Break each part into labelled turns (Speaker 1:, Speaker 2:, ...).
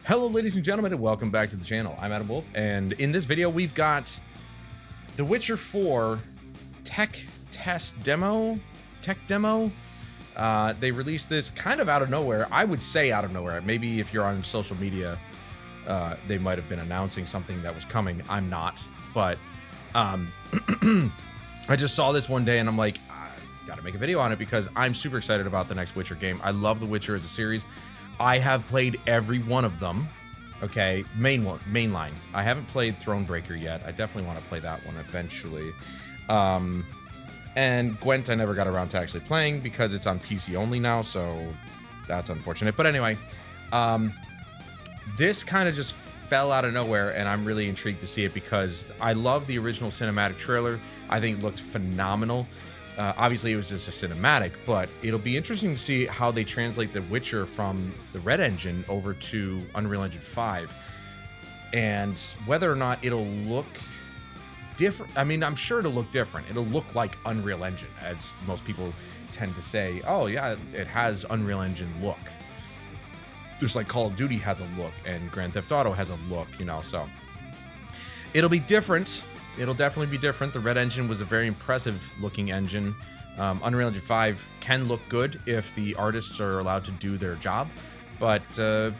Speaker 1: Hello ladies and gentlemen, and welcome back to the channel. I'm Adam Wolf, and in this video we've got The Witcher 4 tech demo. They released this kind of out of nowhere. I would say out of nowhere. Maybe if you're on social media, they might have been announcing something that was coming. I'm not, but I just saw this one day and I'm like, I gotta make a video on it because I'm super excited about the next Witcher game. I love The Witcher as a series. I have played every one of them. Okay, mainline. I haven't played Thronebreaker yet. I definitely want to play that one eventually. And Gwent I never got around to actually playing because it's on PC only now, so that's unfortunate. But anyway, this kind of just fell out of nowhere, and I'm really intrigued to see it because I love the original cinematic trailer. I think it looked phenomenal. Obviously, it was just a cinematic, but it'll be interesting to see how they translate The Witcher from the REDEngine over to Unreal Engine 5, and whether or not it'll look different. I mean, I'm sure it'll look different. It'll look like Unreal Engine, as most people tend to say. Oh, yeah, it has Unreal Engine look. Just like Call of Duty has a look, and Grand Theft Auto has a look, you know, so it'll be different. It'll definitely be different. The REDEngine was a very impressive looking engine. Unreal Engine 5 can look good if the artists are allowed to do their job, but we'll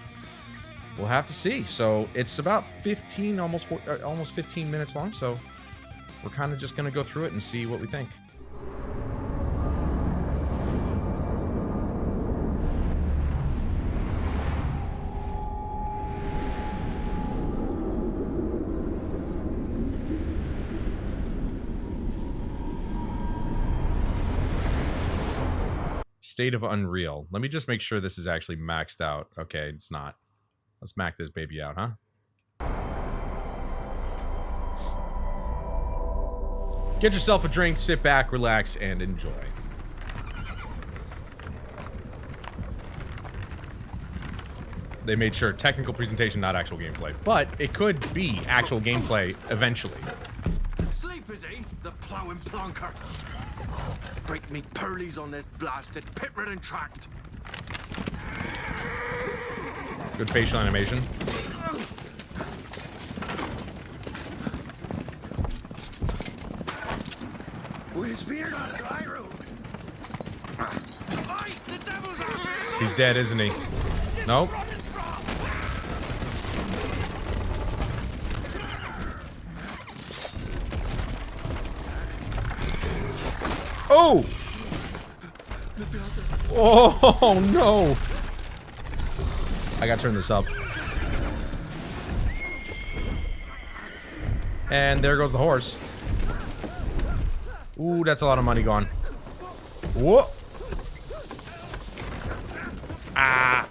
Speaker 1: have to see. So it's about 15, almost 15 minutes long, so we're kind of just going to go through it and see what we think. State of Unreal. Let me just make sure this is actually maxed out. Okay, it's not. Let's max this baby out, huh? Get yourself a drink, sit back, relax, and enjoy. They made sure technical presentation, not actual gameplay. But it could be actual gameplay eventually.
Speaker 2: Sleep is he? The plowing plonker. Break me pearlies on this blasted pit-ridden tract.
Speaker 1: Good facial animation.
Speaker 2: Where's Veer on dry road? Oi, the devil's out there!
Speaker 1: He's dead, isn't he? Nope. Oh! Oh no! I gotta turn this up. And there goes the horse. Ooh, that's a lot of money gone. Whoa! Ah!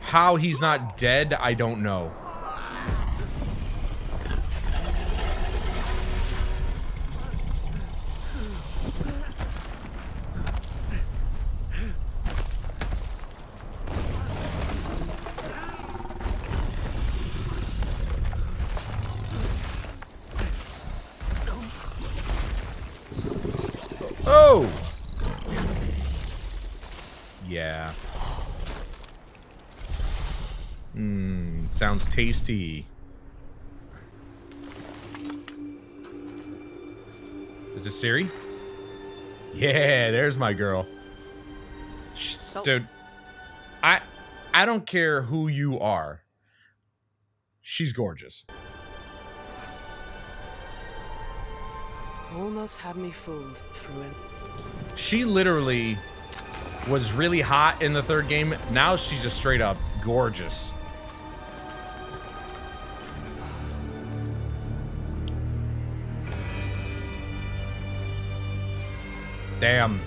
Speaker 1: How he's not dead, I don't know. Oh! Yeah. Sounds tasty. Is this Siri? Yeah, there's my girl. Dude, I don't care who you are. She's gorgeous.
Speaker 3: Almost had me fooled, Fruin.
Speaker 1: She literally was really hot in the third game. Now she's just straight up gorgeous. Damn.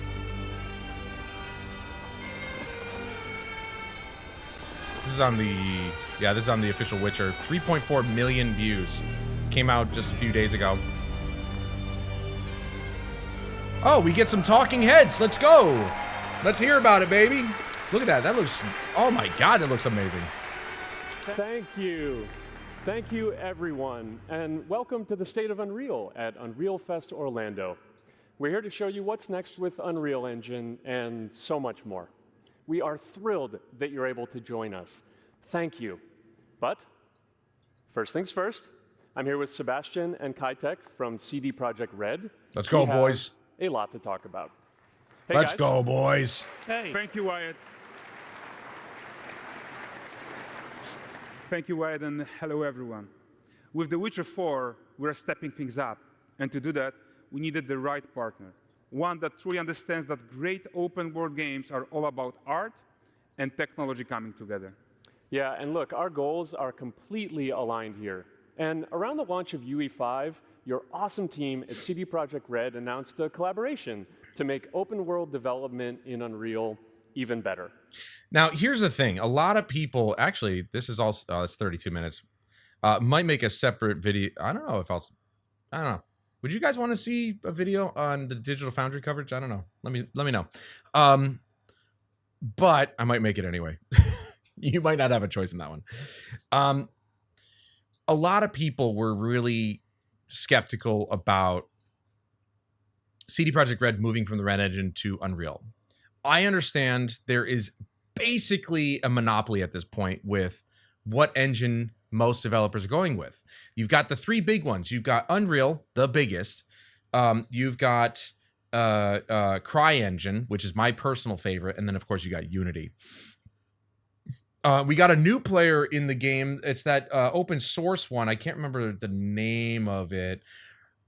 Speaker 1: This is on the, yeah, this is on the official Witcher. 3.4 million views. Came out just a few days ago. Oh, we get some talking heads. Let's go. Let's hear about it, baby. Look at that. That looks, oh my God, that looks amazing.
Speaker 4: Thank you. Thank you, everyone. And welcome to the State of Unreal at Unreal Fest Orlando. We're here to show you what's next with Unreal Engine and so much more. We are thrilled that you're able to join us. Thank you. But first things first, I'm here with Sebastian and Kitek from CD Projekt RED.
Speaker 1: Let's go,
Speaker 4: We have
Speaker 1: boys.
Speaker 4: A lot to talk about. Hey,
Speaker 1: Let's
Speaker 4: guys.
Speaker 1: go, boys.
Speaker 5: Hey.
Speaker 6: Thank you, Wyatt. Thank you, Wyatt, and hello, everyone. With The Witcher 4, we're stepping things up. And to do that, we needed the right partner. One that truly understands that great open-world games are all about art and technology coming together.
Speaker 4: Yeah, and look, our goals are completely aligned here. And around the launch of UE5, your awesome team at CD Projekt RED announced a collaboration to make open-world development in Unreal even better.
Speaker 1: Now, here's the thing. A lot of people, actually, this is also, it's 32 minutes, might make a separate video. I don't know. Would you guys want to see a video on the Digital Foundry coverage? I don't know. Let me know. But I might make it anyway. You might not have a choice in that one. A lot of people were really skeptical about CD Projekt RED moving from the REDEngine to Unreal. I understand there is basically a monopoly at this point with what engine most developers are going with. You've got the three big ones. You've got Unreal, the biggest. You've got CryEngine, which is my personal favorite. And then, of course, you got Unity. We got a new player in the game. It's that open source one. I can't remember the name of it.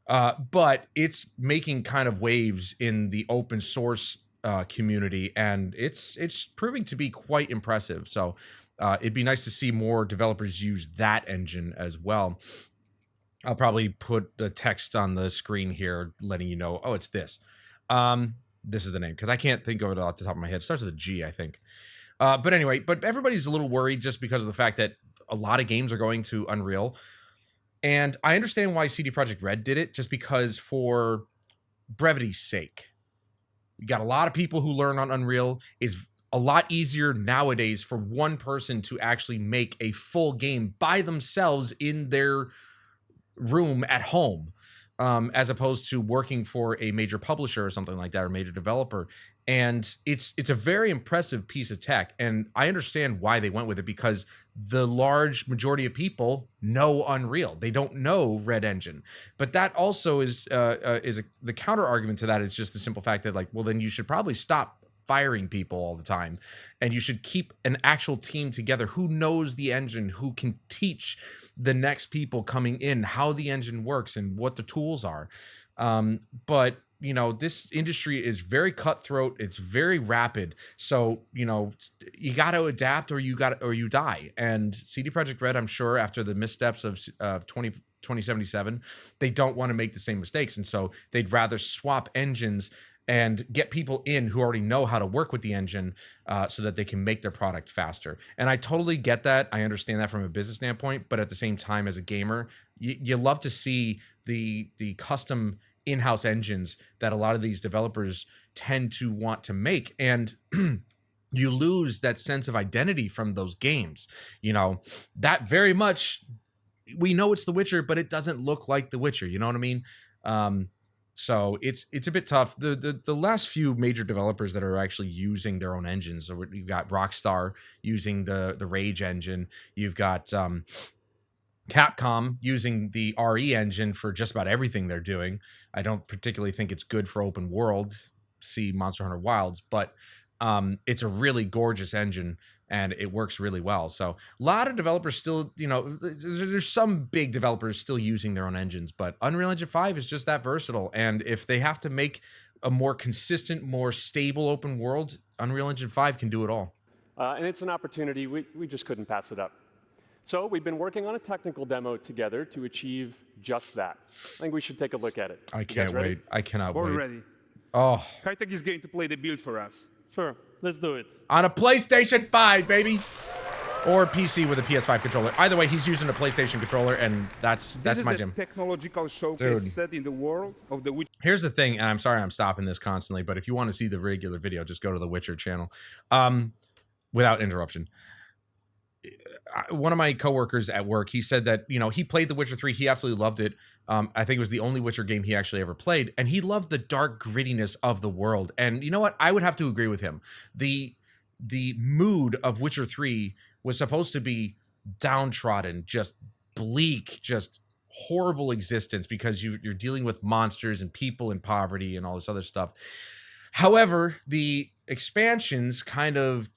Speaker 1: But it's making kind of waves in the open source community. And it's proving to be quite impressive. So it'd be nice to see more developers use that engine as well. I'll probably put the text on the screen here letting you know, oh, it's this. This is the name, because I can't think of it off the top of my head. It starts with a G, I think. But anyway, but everybody's a little worried just because of the fact that a lot of games are going to Unreal. And I understand why CD Projekt RED did it, just because for brevity's sake. You got a lot of people who learn on Unreal. It's a lot easier nowadays for one person to actually make a full game by themselves in their room at home, as opposed to working for a major publisher or something like that, or major developer. And it's a very impressive piece of tech. And I understand why they went with it, because the large majority of people know Unreal. They don't know REDEngine. But that also is the counter argument to that is just the simple fact that, like, well, then you should probably stop firing people all the time, and you should keep an actual team together who knows the engine, who can teach the next people coming in how the engine works and what the tools are. But you know, this industry is very cutthroat. It's very rapid. So, you know, you got to adapt or you die. And CD Projekt RED, I'm sure after the missteps of 2077, they don't want to make the same mistakes. And so they'd rather swap engines and get people in who already know how to work with the engine so that they can make their product faster. And I totally get that. I understand that from a business standpoint. But at the same time, as a gamer, you love to see the custom in-house engines that a lot of these developers tend to want to make. And you lose that sense of identity from those games. You know, that very much, we know it's The Witcher, but it doesn't look like The Witcher. You know what I mean? So it's a bit tough. The last few major developers that are actually using their own engines, so you've got Rockstar using the Rage engine. You've got Capcom using the RE engine for just about everything they're doing. I don't particularly think it's good for open world, see Monster Hunter Wilds, but it's a really gorgeous engine and it works really well. So a lot of developers still, you know, there's some big developers still using their own engines, but Unreal Engine 5 is just that versatile. And if they have to make a more consistent, more stable open world, Unreal Engine 5 can do it all.
Speaker 4: And it's an opportunity. We just couldn't pass it up. So we've been working on a technical demo together to achieve just that. I think we should take a look at it.
Speaker 1: I can't wait. I cannot
Speaker 6: We're
Speaker 1: wait.
Speaker 6: ready.
Speaker 1: Oh,
Speaker 6: Kitek is going to play the build for us.
Speaker 5: Sure, let's do it.
Speaker 1: on a PlayStation 5, baby. Or PC with a PS5 controller. Either way, he's using a PlayStation controller, and that's my gym.
Speaker 6: This is a technological showcase
Speaker 1: Dude.
Speaker 6: set in the world of The Witcher.
Speaker 1: Here's the thing, and I'm sorry I'm stopping this constantly, but if you want to see the regular video, just go to the Witcher channel. Without interruption. One of my coworkers at work, he said that, you know, he played The Witcher 3. He absolutely loved it. I think it was the only Witcher game he actually ever played. And he loved the dark grittiness of the world. And you know what? I would have to agree with him. The the mood of Witcher 3 was supposed to be downtrodden, just bleak, just horrible existence because you're dealing with monsters and people in poverty and all this other stuff. However, the expansions kind of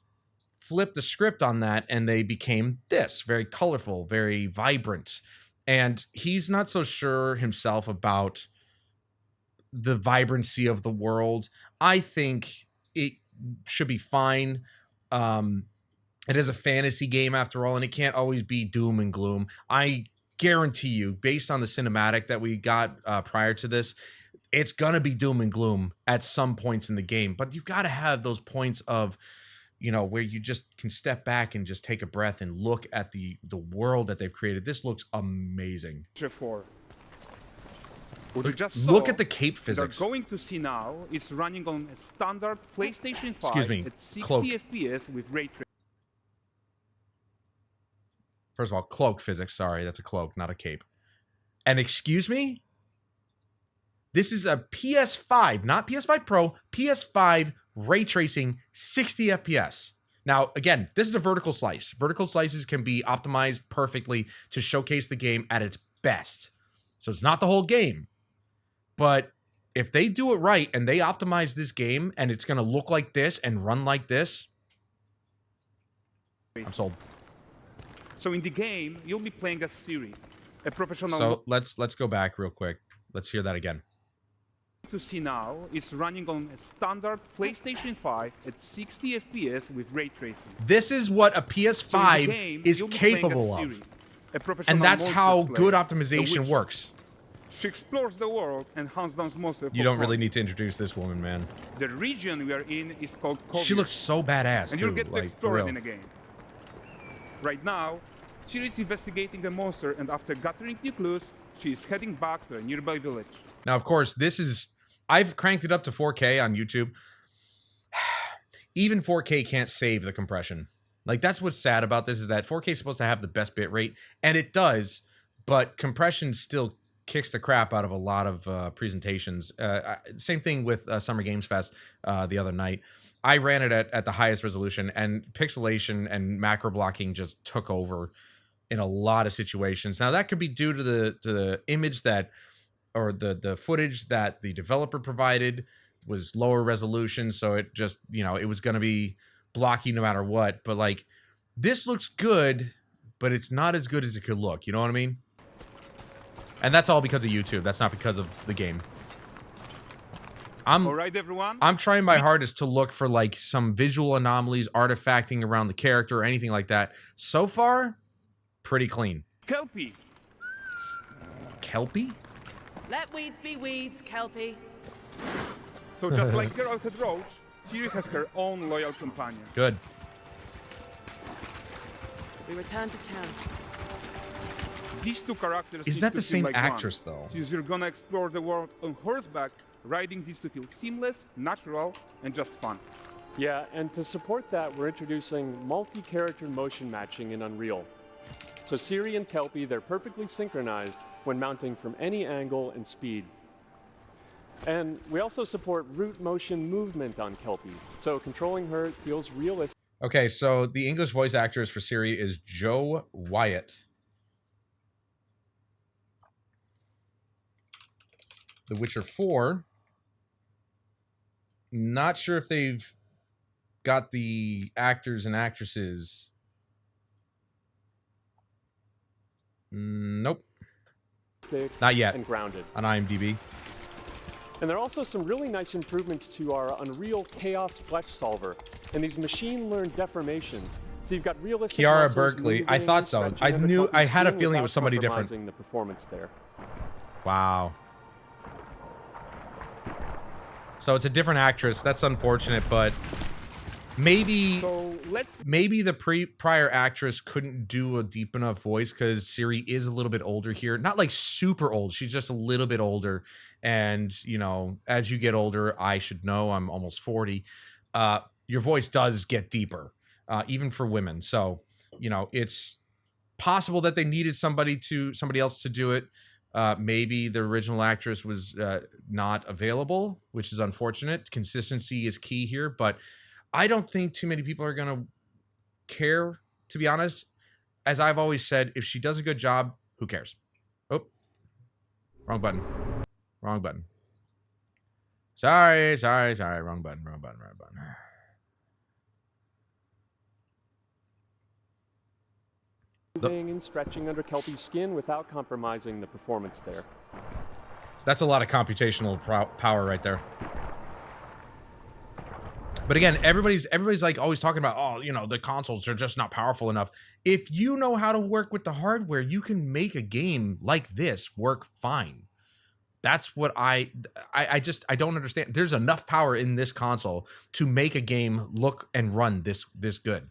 Speaker 1: flipped the script on that, and they became this very colorful, very vibrant. And he's not so sure himself about the vibrancy of the world. I think it should be fine. It is a fantasy game after all, and it can't always be doom and gloom. I guarantee you, based on the cinematic that we got prior to this, it's gonna be doom and gloom at some points in the game. But you've got to have those points of, you know, where you just can step back and just take a breath and look at the world that they've created. This looks amazing. Look at the cape physics.
Speaker 6: What you're going to see now is running on a standard PlayStation 5 at 60
Speaker 1: Cloak.
Speaker 6: FPS with ray tracing.
Speaker 1: First of all, cloak physics. Sorry, that's a cloak, not a cape. And excuse me? This is a PS5, not PS5 Pro, PS5 ray tracing 60 FPS. Now, again, this is a vertical slice. Vertical slices can be optimized perfectly to showcase the game at its best. So it's not the whole game. But if they do it right and they optimize this game and it's going to look like this and run like this, I'm sold.
Speaker 6: So in the game, you'll be playing as Ciri, a professional.
Speaker 1: So let's go back real quick. Let's hear that again.
Speaker 6: To see now is running on a standard PlayStation 5 at 60 FPS with ray tracing.
Speaker 1: This is what a PS5 is capable of. And that's how good optimization works.
Speaker 6: She explores the world and hunts down monsters.
Speaker 1: You don't really need to introduce this woman, man.
Speaker 6: The region we are in is called Kovir.
Speaker 1: She looks so badass,
Speaker 6: and
Speaker 1: too.
Speaker 6: You'll get to
Speaker 1: like,
Speaker 6: explore it in a game. Right now, Ciri is investigating a monster, and after gathering new clues, she is heading back to a nearby village.
Speaker 1: Now, of course, this is... I've cranked it up to 4K on YouTube. Even 4K can't save the compression. Like, that's what's sad about this, is that 4K is supposed to have the best bitrate, and it does, but compression still kicks the crap out of a lot of presentations. Same thing with Summer Games Fest the other night. I ran it at the highest resolution, and pixelation and macro blocking just took over in a lot of situations. Now, that could be due to the image that, or the footage that the developer provided was lower resolution, so it just, you know, it was going to be blocky no matter what. But like, this looks good, but it's not as good as it could look. You know what I mean? And that's all because of YouTube. That's not because of the game.
Speaker 6: All right, everyone.
Speaker 1: I'm trying my hardest to look for like some visual anomalies, artifacting around the character or anything like that. So far, pretty clean.
Speaker 6: Kelpie.
Speaker 1: Kelpie?
Speaker 3: Let weeds be weeds, Kelpie.
Speaker 6: So just like Geralt had Roach, Ciri has her own loyal companion.
Speaker 1: Good.
Speaker 3: We return to town.
Speaker 6: These two characters
Speaker 1: Is
Speaker 6: need
Speaker 1: that
Speaker 6: to
Speaker 1: the
Speaker 6: feel
Speaker 1: same
Speaker 6: like
Speaker 1: actress,
Speaker 6: one.
Speaker 1: though?
Speaker 6: Since you're gonna explore the world on horseback, riding needs to feel seamless, natural, and just fun.
Speaker 4: Yeah, and to support that, we're introducing multi-character motion matching in Unreal. So Ciri and Kelpie, they're perfectly synchronized when mounting from any angle and speed. And we also support root motion movement on Kelpie, so controlling her feels realistic.
Speaker 1: Okay, so the English voice actress for Ciri is Joe Wyatt. The Witcher 4. Not sure if they've got the actors and actresses. Nope. Not yet.
Speaker 4: And grounded.
Speaker 1: On IMDb.
Speaker 4: And there are also some really nice improvements to our Unreal Chaos Flesh Solver and these machine-learned deformations. So you've got realistic
Speaker 1: Kiara
Speaker 4: muscles
Speaker 1: Berkeley. I
Speaker 4: moving,
Speaker 1: thought so.
Speaker 4: stretching,
Speaker 1: I
Speaker 4: and
Speaker 1: knew. I had a
Speaker 4: focusing
Speaker 1: feeling it was
Speaker 4: without
Speaker 1: somebody different.
Speaker 4: compromising the performance there.
Speaker 1: Wow. So it's a different actress. That's unfortunate, but maybe maybe the prior actress couldn't do a deep enough voice because Ciri is a little bit older here. Not like super old. She's just a little bit older. And, you know, as you get older, I should know, I'm almost 40. Your voice does get deeper, even for women. So, you know, it's possible that they needed somebody else to do it. Maybe the original actress was not available, which is unfortunate. Consistency is key here, but I don't think too many people are gonna care, to be honest. As I've always said, if she does a good job, who cares? Oh, wrong button. Wrong button. Sorry. Wrong button.
Speaker 4: Moving and stretching under Kelpie's skin without compromising the performance there.
Speaker 1: That's a lot of computational power right there. But again, everybody's like always talking about, oh, you know, the consoles are just not powerful enough. If you know how to work with the hardware, you can make a game like this work fine. That's what I don't understand. There's enough power in this console to make a game look and run this good.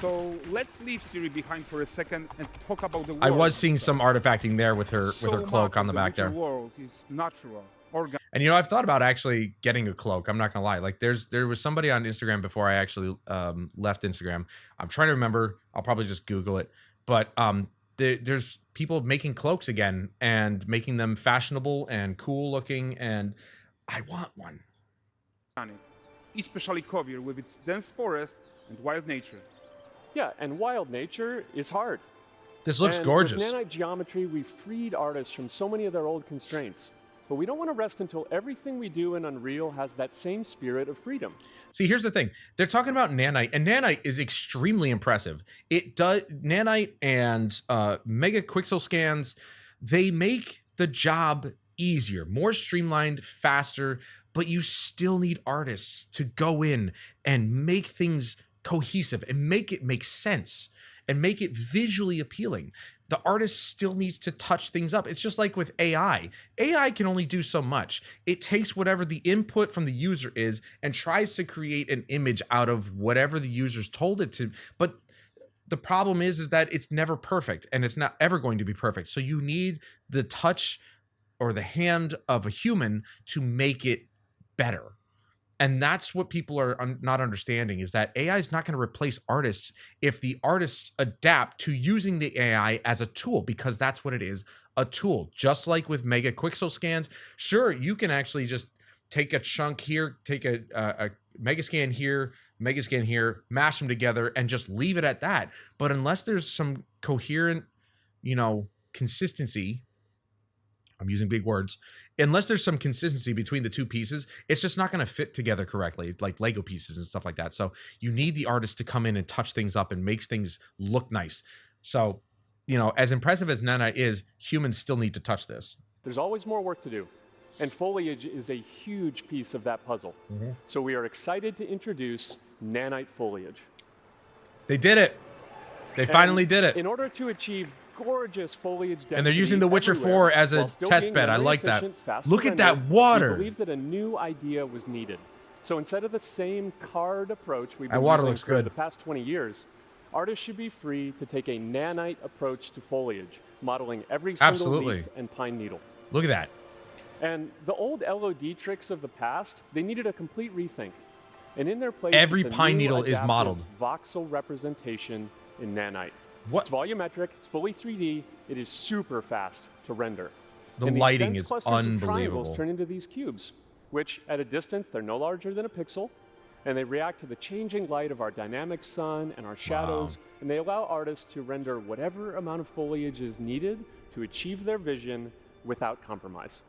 Speaker 6: So let's leave Siri behind for a second and talk about the world.
Speaker 1: I was seeing some artifacting there with her cloak on the back there.
Speaker 6: The world is natural, organic.
Speaker 1: And you know, I've thought about actually getting a cloak. I'm not gonna lie. Like there was somebody on Instagram before I actually left Instagram. I'm trying to remember. I'll probably just Google it. But there's people making cloaks again and making them fashionable and cool looking, and I want one.
Speaker 6: Especially Kovir with its dense forest and wild nature.
Speaker 4: Yeah, and wild nature is hard.
Speaker 1: This looks
Speaker 4: and
Speaker 1: gorgeous.
Speaker 4: With Nanite geometry, we've freed artists from so many of their old constraints. But we don't want to rest until everything we do in Unreal has that same spirit of freedom.
Speaker 1: See, here's the thing. They're talking about Nanite, and Nanite is extremely impressive. It does Nanite and Mega Quixel scans, they make the job easier, more streamlined, faster, but you still need artists to go in and make things cohesive and make it make sense and make it visually appealing. The artist still needs to touch things up. It's just like with AI. AI can only do so much. It takes whatever the input from the user is and tries to create an image out of whatever the user's told it to. But the problem is that it's never perfect, and it's not ever going to be perfect. So you need the touch or the hand of a human to make it better. And that's what people are not understanding, is that AI is not going to replace artists if the artists adapt to using the AI as a tool, because that's what it is, a tool. Just like with Mega Quixel scans, sure, you can actually just take a chunk here, take a Mega Scan here, Mega Scan here, mash them together, and just leave it at that. But unless there's some coherent, you know, consistency, I'm using big words, unless there's some consistency between the two pieces, it's just not going to fit together correctly, like Lego pieces and stuff like that. So you need the artist to come in and touch things up and make things look nice. So, you know, as impressive as Nanite is, humans still need to touch this.
Speaker 4: There's always more work to do, and foliage is a huge piece of that puzzle. Mm-hmm. So we are excited to introduce Nanite foliage.
Speaker 1: They did it. They finally did it.
Speaker 4: In order to achieve gorgeous foliage density,
Speaker 1: and they're using The Witcher 4 as a test bed. I like that. Look at that water.
Speaker 4: We believe that a new idea was needed. So instead of the same card approach we've been
Speaker 1: water
Speaker 4: using
Speaker 1: looks
Speaker 4: for
Speaker 1: good.
Speaker 4: the past 20 years, artists should be free to take a nanite approach to foliage, modeling every single leaf and pine needle.
Speaker 1: Look at that.
Speaker 4: And the old LOD tricks of the past, they needed a complete rethink. And in their place,
Speaker 1: every pine needle is modeled.
Speaker 4: Voxel representation in nanite.
Speaker 1: What?
Speaker 4: It's volumetric, it's fully 3D, it is super fast to render.
Speaker 1: The
Speaker 4: and
Speaker 1: lighting is
Speaker 4: clusters of triangles
Speaker 1: unbelievable.
Speaker 4: turn into these cubes, which at a distance, they're no larger than a pixel, and they react to the changing light of our dynamic sun and our shadows, and they allow artists to render whatever amount of foliage is needed to achieve their vision without compromise.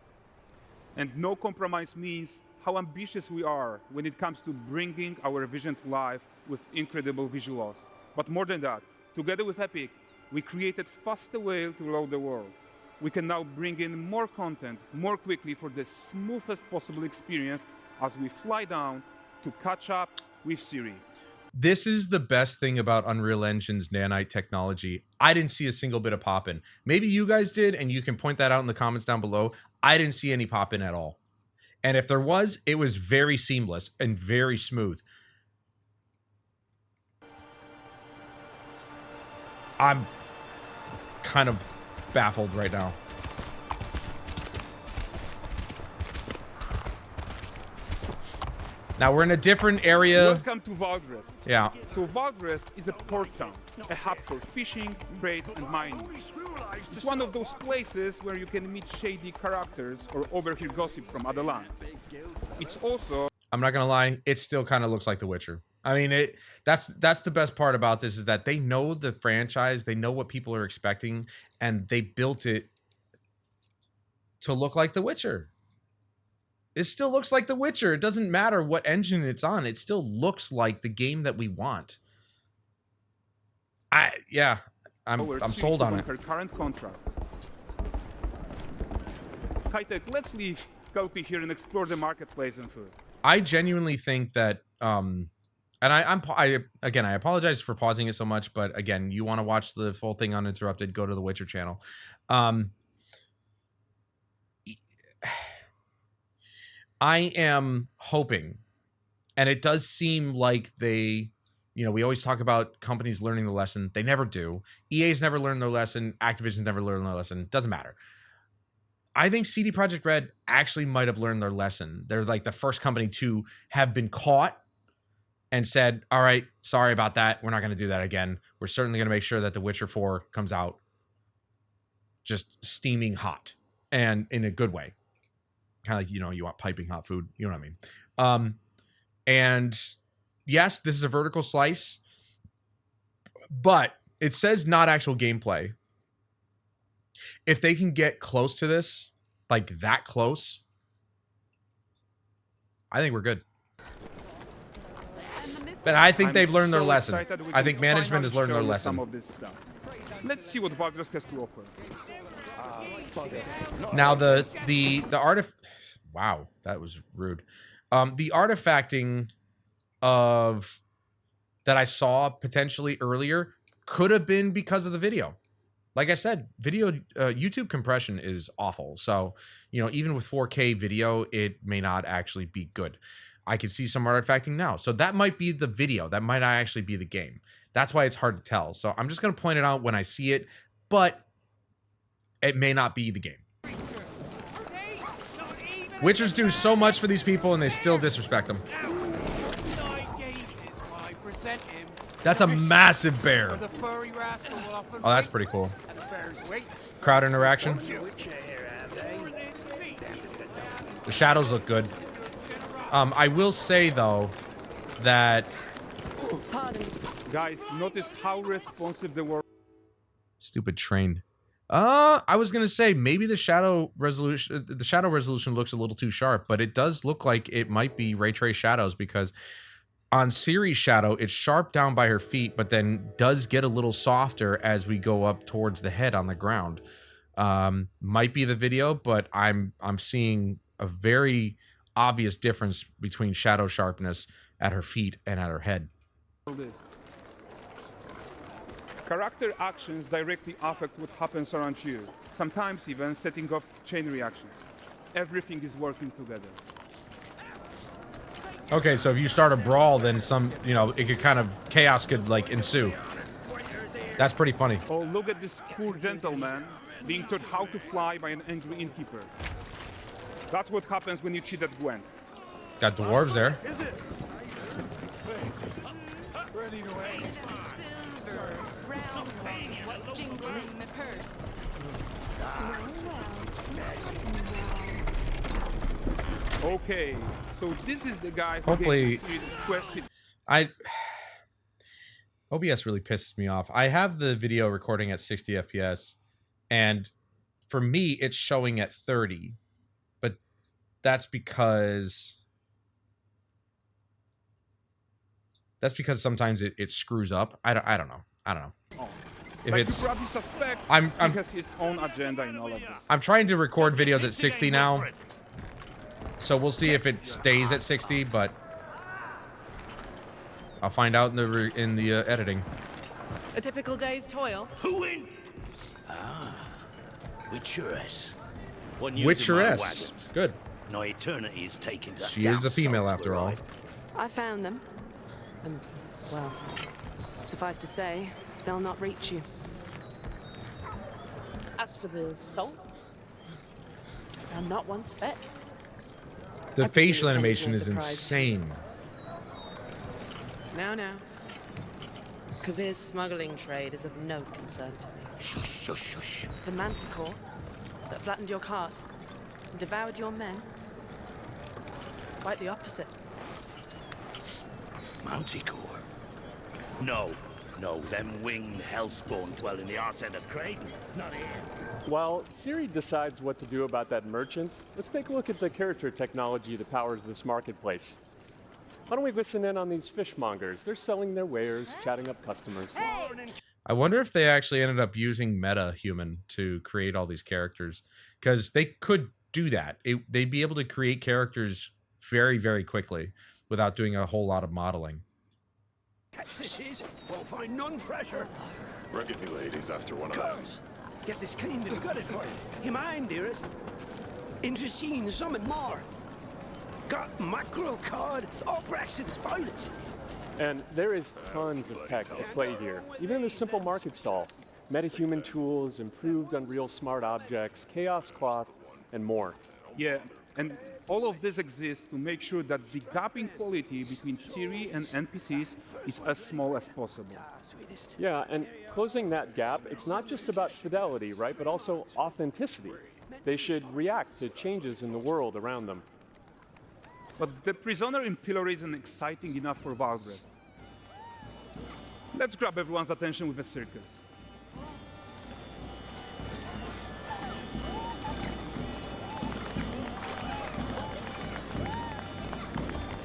Speaker 6: And no compromise means how ambitious we are when it comes to bringing our vision to life with incredible visuals. But more than that, together with Epic, we created faster way to load the world. We can now bring in more content more quickly for the smoothest possible experience as we fly down to catch up with Siri.
Speaker 1: This is the best thing about Unreal Engine's Nanite technology. I didn't see a single bit of pop-in. Maybe you guys did, and you can point that out in the comments down below. I didn't see any pop-in at all. And if there was, it was very seamless and very smooth. I'm kind of baffled right now. Now we're in a different area.
Speaker 6: Welcome to Valdrest.
Speaker 1: Yeah.
Speaker 6: So Valdrest is a port town, a hub for fishing, trade, and mining. It's one of those places where you can meet shady characters or overhear gossip from other lands. It's also
Speaker 1: I'm not gonna lie, it still kind of looks like The Witcher. I mean, that's the best part about this, is that they know the franchise, they know what people are expecting, and they built it to look like The Witcher. It still looks like The Witcher. It doesn't matter what engine it's on. It still looks like the game that we want. I'm sold on it.
Speaker 6: Her current contract. High-tech, let's leave Kelpie here and explore the marketplace and food.
Speaker 1: I genuinely think that, and I apologize for pausing it so much, but again, you want to watch the full thing uninterrupted, go to the Witcher channel. I am hoping, and it does seem like they, we always talk about companies learning the lesson. They never do. EA's never learned their lesson. Activision's never learned their lesson. Doesn't matter. I think CD Projekt RED actually might have learned their lesson. They're like the first company to have been caught and said, all right, sorry about that. We're not going to do that again. We're certainly going to make sure that The Witcher 4 comes out just steaming hot and in a good way. Kind of like, you want piping hot food. You know what I mean? And yes, this is a vertical slice, but it says not actual gameplay. If they can get close to this, like that close, I think we're good. But I think they've learned their lesson. I think management has learned their lesson.
Speaker 6: Let's see what Valkyros has to offer.
Speaker 1: Now the wow, that was rude. The artifacting of that I saw potentially earlier could have been because of the video. Like I said, video YouTube compression is awful. So, even with 4K video, it may not actually be good. I can see some artifacting now. So that might be the video. That might not actually be the game. That's why it's hard to tell. So I'm just going to point it out when I see it, but it may not be the game. Witchers do so much for these people and they still disrespect them. That's a massive bear. Oh, that's pretty cool. Crowd interaction. The shadows look good. I will say, though, that...
Speaker 6: Guys, notice how responsive the world...
Speaker 1: Stupid train. I was gonna say maybe the shadow resolution looks a little too sharp, but it does look like it might be ray trace shadows, because on Ciri's shadow, it's sharp down by her feet, but then does get a little softer as we go up towards the head on the ground. Might be the video, but I'm seeing a very obvious difference between shadow sharpness at her feet and at her head.
Speaker 6: Character actions directly affect what happens around you, sometimes even setting off chain reactions. Everything is working together.
Speaker 1: Okay, so if you start a brawl, then it could kind of, chaos could, like, ensue. That's pretty funny.
Speaker 6: Oh, look at this poor gentleman being taught how to fly by an angry innkeeper. That's what happens when you cheat at Gwent.
Speaker 1: Got dwarves there.
Speaker 6: Okay, so this is the guy who
Speaker 1: Hopefully,
Speaker 6: gave the question.
Speaker 1: OBS really pisses me off. I have the video recording at 60 FPS, and for me, it's showing at 30. But that's because sometimes it screws up. I don't know.
Speaker 6: Oh.
Speaker 1: If
Speaker 6: But
Speaker 1: it's,
Speaker 6: you probably suspect
Speaker 1: I'm
Speaker 6: he has his own agenda in all of this.
Speaker 1: I'm trying to record videos at 60 now, so we'll see if it stays at 60. But I'll find out in the editing.
Speaker 3: A typical day's toil.
Speaker 5: Who in? Witcheress.
Speaker 1: Witcheress. Good.
Speaker 5: No eternity is taken to
Speaker 1: She is a female
Speaker 5: souls
Speaker 1: after
Speaker 5: to
Speaker 1: all.
Speaker 5: arrive.
Speaker 3: I found them. And, well, suffice to say, they'll not reach you. As for the salt, I found not one speck.
Speaker 1: The
Speaker 3: I presume
Speaker 1: facial
Speaker 3: it's meant to
Speaker 1: animation
Speaker 3: be a
Speaker 1: is
Speaker 3: surprise.
Speaker 1: insane.
Speaker 3: Now. Kabir's smuggling trade is of no concern to me.
Speaker 5: Shush, shush, shush.
Speaker 3: The manticore that flattened your cart and devoured your men? Quite the opposite.
Speaker 5: Manticore. No, them winged hellspawn dwell in the arse end of Creighton, not here.
Speaker 4: While Siri decides what to do about that merchant, let's take a look at the character technology that powers this marketplace. Why don't we listen in on these fishmongers? They're selling their wares, chatting up customers.
Speaker 1: I wonder if they actually ended up using MetaHuman to create all these characters, because they could do that. They'd be able to create characters very, very quickly without doing a whole lot of modeling.
Speaker 5: Catch this is, won't find none fresher.
Speaker 7: Rugged me ladies after one of them.
Speaker 5: Girls, get this cleaned and gutted for you. You mind, dearest? Into seeing something more. Got mackerel cod, all Brexit's finest.
Speaker 4: And there is tons of tech at play here, even in this simple market stall. Metahuman tools, improved Unreal Smart Objects, Chaos Cloth, and more.
Speaker 6: Yeah, and all of this exists to make sure that the gap in quality between Siri and NPCs is as small as possible.
Speaker 4: Yeah, and closing that gap, it's not just about fidelity, right, but also authenticity. They should react to changes in the world around them.
Speaker 6: But the prisoner in Pillory isn't exciting enough for Valgrind. Let's grab everyone's attention with a circus.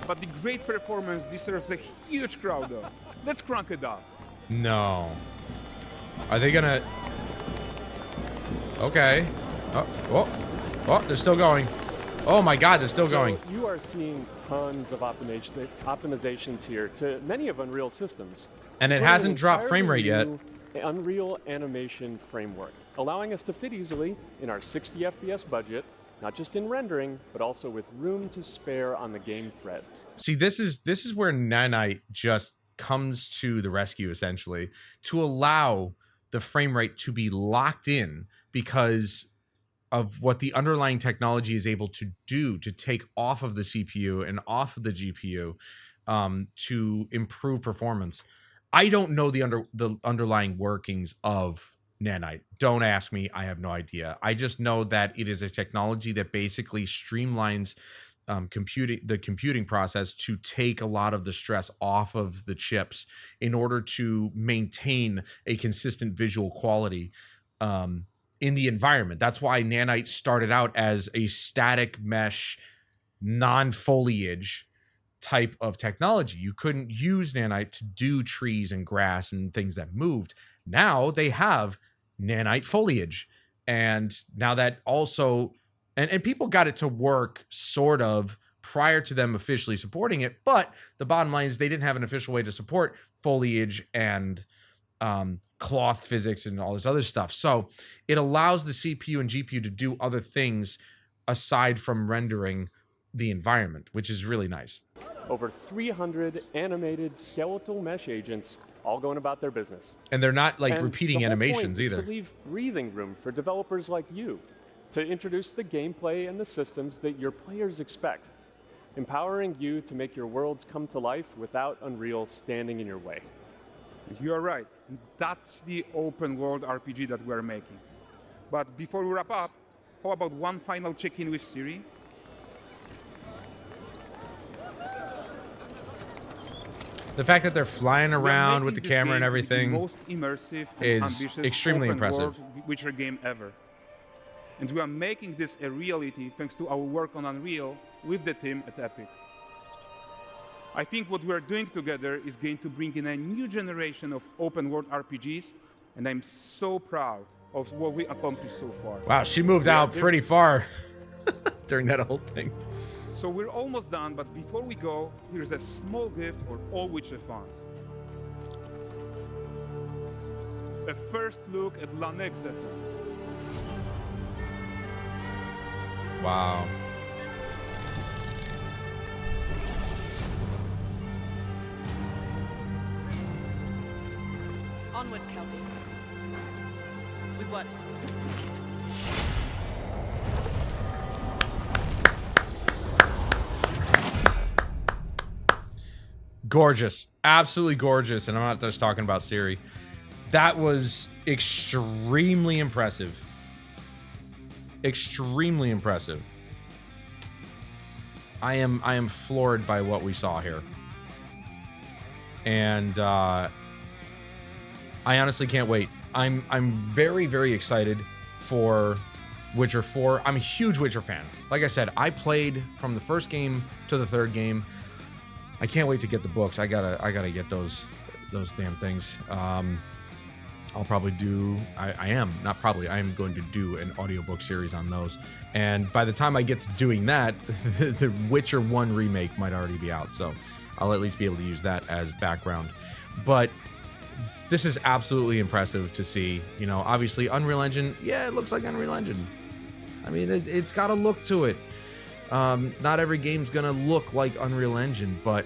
Speaker 6: But the great performance deserves a huge crowd though. Let's crank it up.
Speaker 1: No. Are they gonna... Okay. Oh, they're still going. Oh my god, they're still going.
Speaker 4: You are seeing tons of optimizations here to many of Unreal systems.
Speaker 1: And it hasn't dropped frame rate yet.
Speaker 4: Unreal animation framework, allowing us to fit easily in our 60 FPS budget, not just in rendering, but also with room to spare on the game thread.
Speaker 1: See, this is where Nanite just comes to the rescue, essentially, to allow the frame rate to be locked in because of what the underlying technology is able to do to take off of the CPU and off of the GPU to improve performance. I don't know the underlying workings of Nanite. Don't ask me. I have no idea. I just know that it is a technology that basically streamlines the computing process to take a lot of the stress off of the chips in order to maintain a consistent visual quality in the environment. That's why Nanite started out as a static mesh, non-foliage type of technology. You couldn't use Nanite to do trees and grass and things that moved. Now they have Nanite foliage. And now that also, and people got it to work sort of prior to them officially supporting it. But the bottom line is they didn't have an official way to support foliage and cloth physics and all this other stuff. So it allows the CPU and GPU to do other things aside from rendering the environment, which is really nice.
Speaker 4: Over 300 animated skeletal mesh agents all going about their business.
Speaker 1: And they're not like
Speaker 4: And
Speaker 1: repeating
Speaker 4: the whole
Speaker 1: animations
Speaker 4: point is
Speaker 1: either.
Speaker 4: to leave breathing room for developers like you to introduce the gameplay and the systems that your players expect, empowering you to make your worlds come to life without Unreal standing in your way.
Speaker 6: You are right. That's the open world RPG that we're making. But before we wrap up, how about one final check-in with Siri?
Speaker 1: The fact that they're flying around with the
Speaker 6: Making this
Speaker 1: camera and
Speaker 6: game
Speaker 1: everything
Speaker 6: the most immersive and
Speaker 1: is
Speaker 6: ambitious
Speaker 1: extremely
Speaker 6: open
Speaker 1: impressive.
Speaker 6: world Witcher game ever. And we are making this a reality thanks to our work on Unreal with the team at Epic. I think what we're doing together is going to bring in a new generation of open world RPGs, and I'm so proud of what we accomplished so far.
Speaker 1: Wow, she moved out pretty far during that whole thing.
Speaker 6: So we're almost done, but before we go, here's a small gift for all Witcher fans. A first look at Lanexeter.
Speaker 1: Wow.
Speaker 3: Onward, Kelby. We've worked.
Speaker 1: Gorgeous. Absolutely gorgeous. And I'm not just talking about Siri. That was extremely impressive. Extremely impressive. I am floored by what we saw here. and I honestly can't wait. I'm very, very excited for Witcher 4. I'm a huge Witcher fan. Like I said, I played from the first game to the third game. I can't wait to get the books. I gotta get those damn things. I'll probably do, I am going to do an audiobook series on those. And by the time I get to doing that, the Witcher 1 remake might already be out. So I'll at least be able to use that as background. But this is absolutely impressive to see. You know, obviously Unreal Engine, yeah, it looks like Unreal Engine. I mean, it's got a look to it. Not every game's gonna look like Unreal Engine, but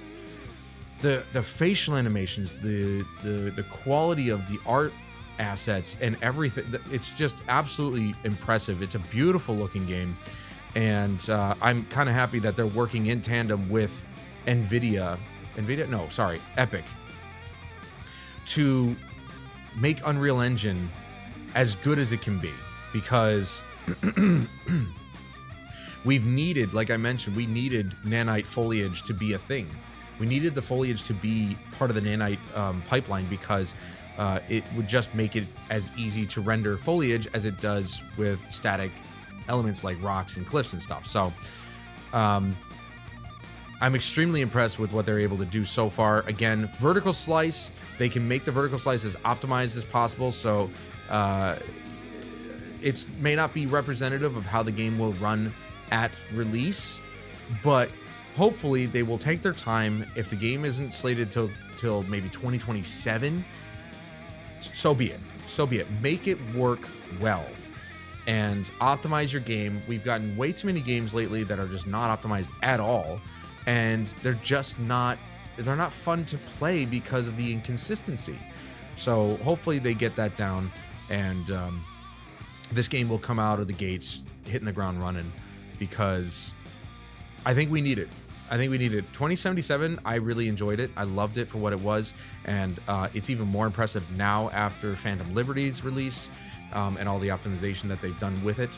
Speaker 1: the facial animations, the quality of the art assets and everything, it's just absolutely impressive. It's a beautiful looking game, and I'm kind of happy that they're working in tandem with Epic to make Unreal Engine as good as it can be, because we've needed, like I mentioned, we needed Nanite foliage to be a thing. We needed the foliage to be part of the Nanite pipeline, because it would just make it as easy to render foliage as it does with static elements like rocks and cliffs and stuff. So I'm extremely impressed with what they're able to do so far. Again, vertical slice, they can make the vertical slice as optimized as possible, so it may not be representative of how the game will run at release, but hopefully they will take their time. If the game isn't slated till maybe 2027, so be it. Make it work well and optimize your game. We've gotten way too many games lately that are just not optimized at all, and they're not fun to play because of the inconsistency. So hopefully they get that down, and this game will come out of the gates hitting the ground running, because I think we need it. 2077, I really enjoyed it. I loved it for what it was, and it's even more impressive now after Phantom Liberty's release and all the optimization that they've done with it.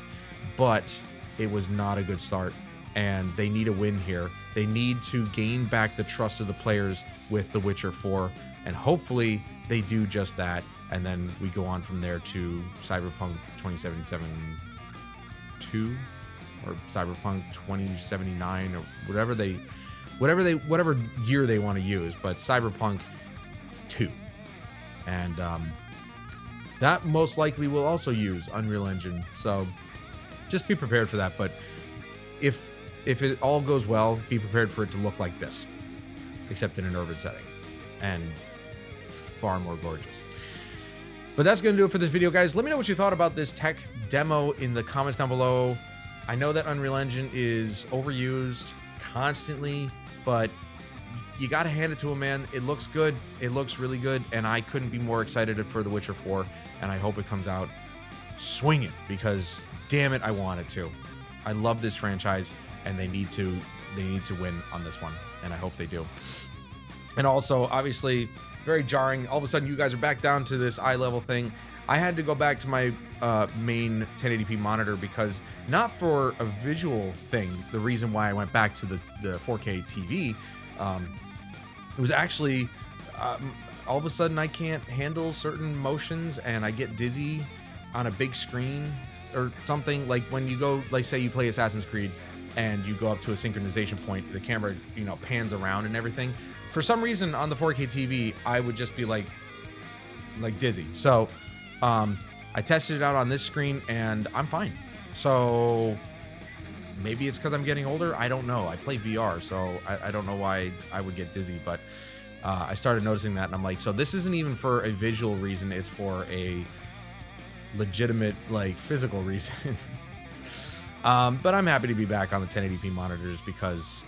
Speaker 1: But it was not a good start, and they need a win here. They need to gain back the trust of the players with The Witcher 4, and hopefully they do just that, and then we go on from there to Cyberpunk 2077 2, or Cyberpunk 2079, or whatever year they want to use, but Cyberpunk 2. And that most likely will also use Unreal Engine, so just be prepared for that. But if it all goes well, be prepared for it to look like this, except in an urban setting, and far more gorgeous. But that's going to do it for this video, guys. Let me know what you thought about this tech demo in the comments down below. I know that Unreal Engine is overused constantly, but you got to hand it to him, man. It looks good. It looks really good, and I couldn't be more excited for The Witcher 4, and I hope it comes out swinging, because damn it, I want it to. I love this franchise, and they need to win on this one, and I hope they do. And also, obviously, very jarring. All of a sudden, you guys are back down to this eye level thing. I had to go back to my main 1080p monitor, because not for a visual thing, the reason why I went back to the 4K TV, it was actually all of a sudden I can't handle certain motions, and I get dizzy on a big screen or something. Like when you go, like say you play Assassin's Creed and you go up to a synchronization point, the camera, you know, pans around and everything. For some reason on the 4K TV, I would just be like dizzy. So I tested it out on this screen and I'm fine. So maybe it's because I'm getting older. I don't know. I play VR, so I don't know why I would get dizzy, but I started noticing that, and I'm like, so this isn't even for a visual reason. It's for a legitimate, like, physical reason. But I'm happy to be back on the 1080p monitors, because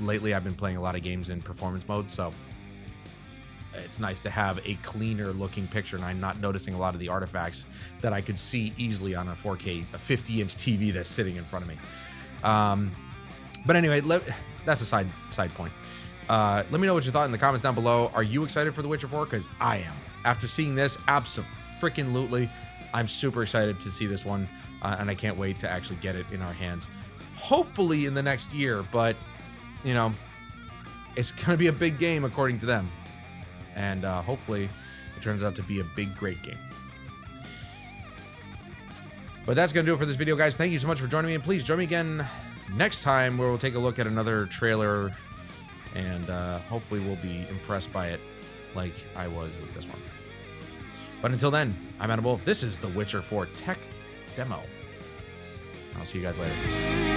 Speaker 1: lately I've been playing a lot of games in performance mode, so it's nice to have a cleaner looking picture, and I'm not noticing a lot of the artifacts that I could see easily on a 4K, a 50-inch TV that's sitting in front of me. But anyway, that's a side point. Let me know what you thought in the comments down below. Are you excited for The Witcher 4? Because I am. After seeing this, abso-freaking-lutely, I'm super excited to see this one, and I can't wait to actually get it in our hands. Hopefully in the next year, but, you know, it's going to be a big game according to them. and hopefully it turns out to be a big, great game. But that's going to do it for this video, guys. Thank you so much for joining me, and please join me again next time where we'll take a look at another trailer, and hopefully we'll be impressed by it like I was with this one. But until then, I'm Adam Wolf. This is The Witcher 4 Tech Demo. I'll see you guys later.